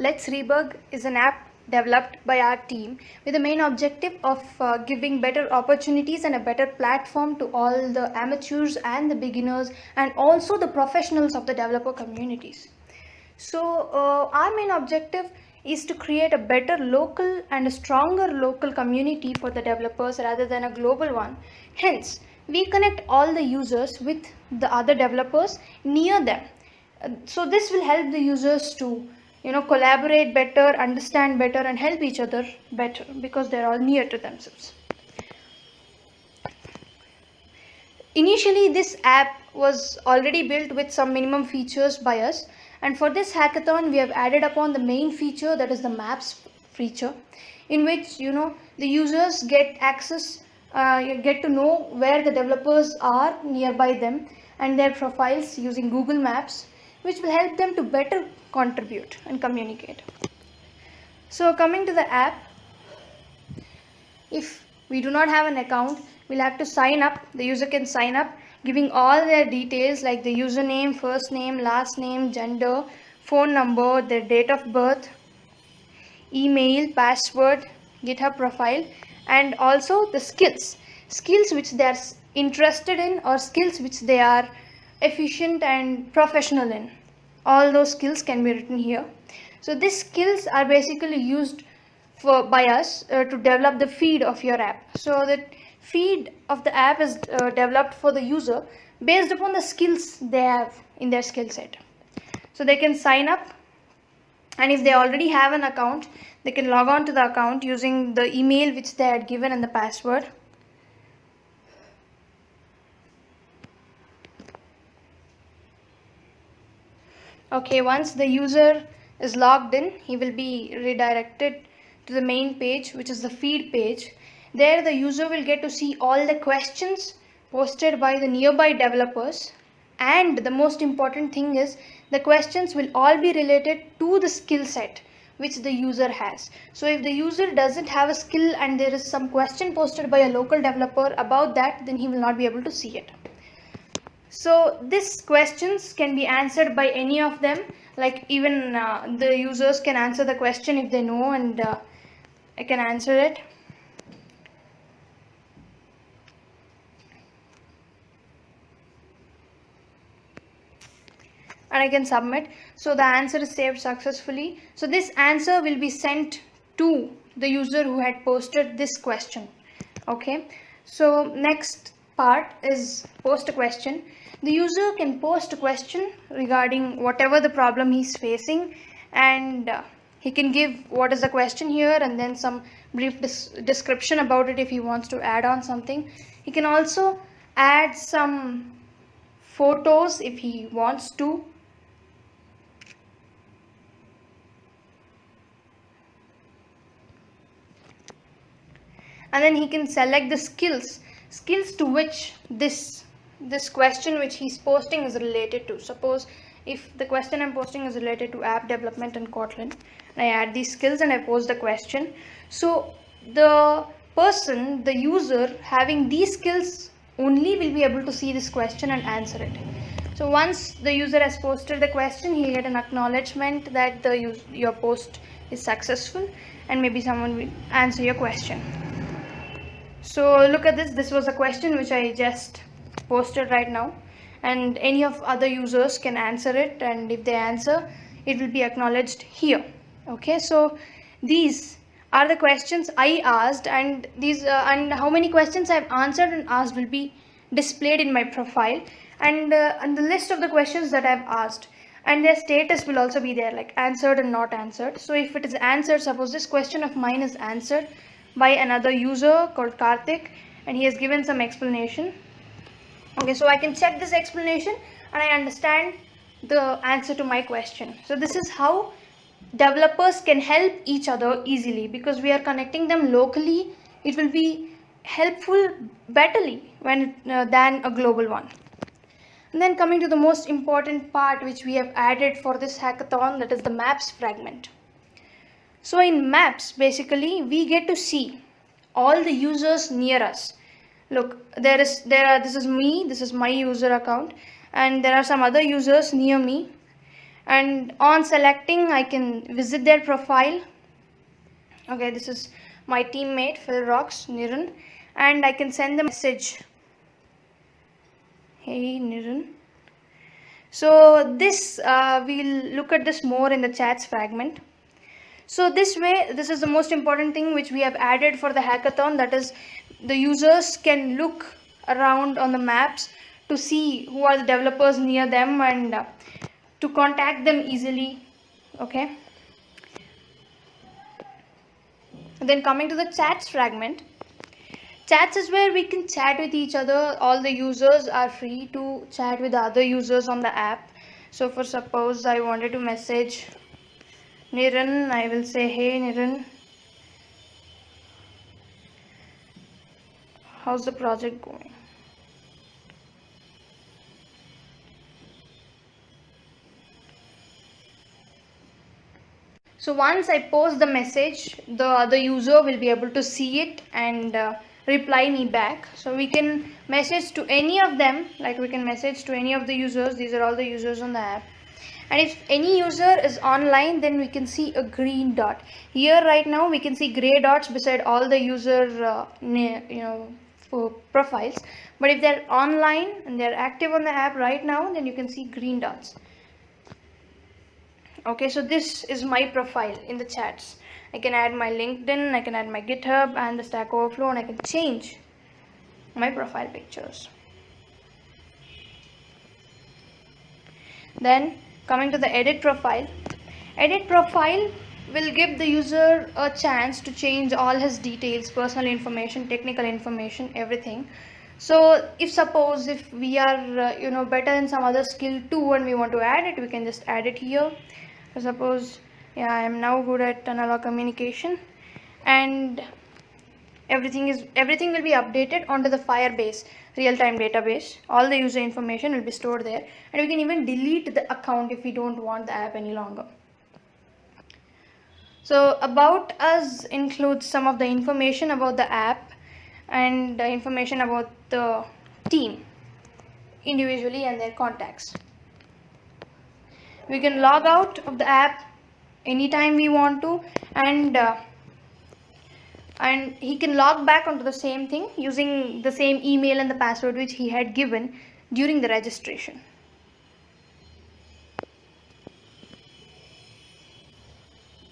LetsREBUG is an app developed by our team with the main objective of giving better opportunities and a better platform to all the amateurs and the beginners and also the professionals of the developer communities. So our main objective is to create a better local and a stronger local community for the developers rather than a global one. Hence, we connect all the users with the other developers near them. So this will help the users to collaborate better, understand better and help each other better because they're all near to themselves. Initially, this app was already built with some minimum features by us, and for this hackathon we have added upon the main feature, that is the maps feature, in which the users get access, get to know where the developers are nearby them and their profiles using Google Maps, which will help them to better contribute and communicate. So coming to the app, if we do not have an account, we'll have to sign up. The user can sign up giving all their details like the username, first name, last name, gender, phone number, their date of birth, email, password, GitHub profile, and also the skills which they are interested in or skills which they are efficient and professional in. All those skills can be written here. So these skills are basically used by us to develop the feed of your app. So that feed of the app is developed for the user based upon the skills they have in their skill set. So they can sign up, and if they already have an account, they can log on to the account using the email which they had given and the password. Okay, once the user is logged in, he will be redirected to the main page, which is the feed page. There the user will get to see all the questions posted by the nearby developers, and the most important thing is the questions will all be related to the skill set which the user has. So if the user doesn't have a skill and there is some question posted by a local developer about that, then he will not be able to see it. So these questions can be answered by any of them, like even the users can answer the question if they know, and I can answer it. And I can submit. So the answer is saved successfully. So this answer will be sent to the user who had posted this question. Okay, so next part is post a question. The user can post a question regarding whatever the problem he's facing, and he can give what is the question here and then some brief description about it if he wants to add on something. He can also add some photos if he wants to. And then he can select the skills to which this question which he's posting is related to. Suppose if the question I'm posting is related to app development and Kotlin, and I add these skills and I post the question, so the person, the user having these skills only will be able to see this question and answer it. So once the user has posted the question, he'll get an acknowledgement that your post is successful, and maybe someone will answer your question. So look at this. This was a question which I just posted right now, and any of other users can answer it, and if they answer, it will be acknowledged here. Okay, so these are the questions I asked, and these and how many questions I've answered and asked will be displayed in my profile, and the list of the questions that I've asked, and their status will also be there, like answered and not answered. So if it is answered, suppose this question of mine is answered by another user called Karthik, and he has given some explanation. Okay, so I can check this explanation and I understand the answer to my question. So this is how developers can help each other easily, because we are connecting them locally. It will be helpful betterly than a global one. And then coming to the most important part which we have added for this hackathon, that is the maps fragment. So in maps, basically we get to see all the users near us. Look, this is me, this is my user account, and there are some other users near me, and on selecting I can visit their profile. Okay, this is my teammate Philrox Niran, and I can send them a message. Hey Niran. So this we'll look at this more in the chats fragment. So this way, this is the most important thing which we have added for the hackathon, that is the users can look around on the maps to see who are the developers near them and to contact them easily. Okay. And then coming to the chats fragment. Chats is where we can chat with each other. All the users are free to chat with other users on the app. So for suppose I wanted to message Niran, I will say, hey Niran, how's the project going? So once I post the message, the other user will be able to see it and reply me back. So we can message to any of them, like we can message to any of the users. These are all the users on the app. And if any user is online, then we can see a green dot. Here right now we can see gray dots beside all the user profiles. But if they're online and they're active on the app right now, then you can see green dots. Okay, so this is my profile in the chats. I can add my LinkedIn, I can add my GitHub and the Stack Overflow, and I can change my profile pictures. Then coming to the edit profile will give the user a chance to change all his details, personal information, technical information, everything. So if suppose if we are better in some other skill too and we want to add it, we can just add it here. So suppose I am now good at analog communication, and everything will be updated onto the Firebase real-time database. All the user information will be stored there, and we can even delete the account if we don't want the app any longer. So about us includes some of the information about the app and the information about the team individually and their contacts. We can log out of the app anytime we want to, and he can log back onto the same thing using the same email and the password which he had given during the registration.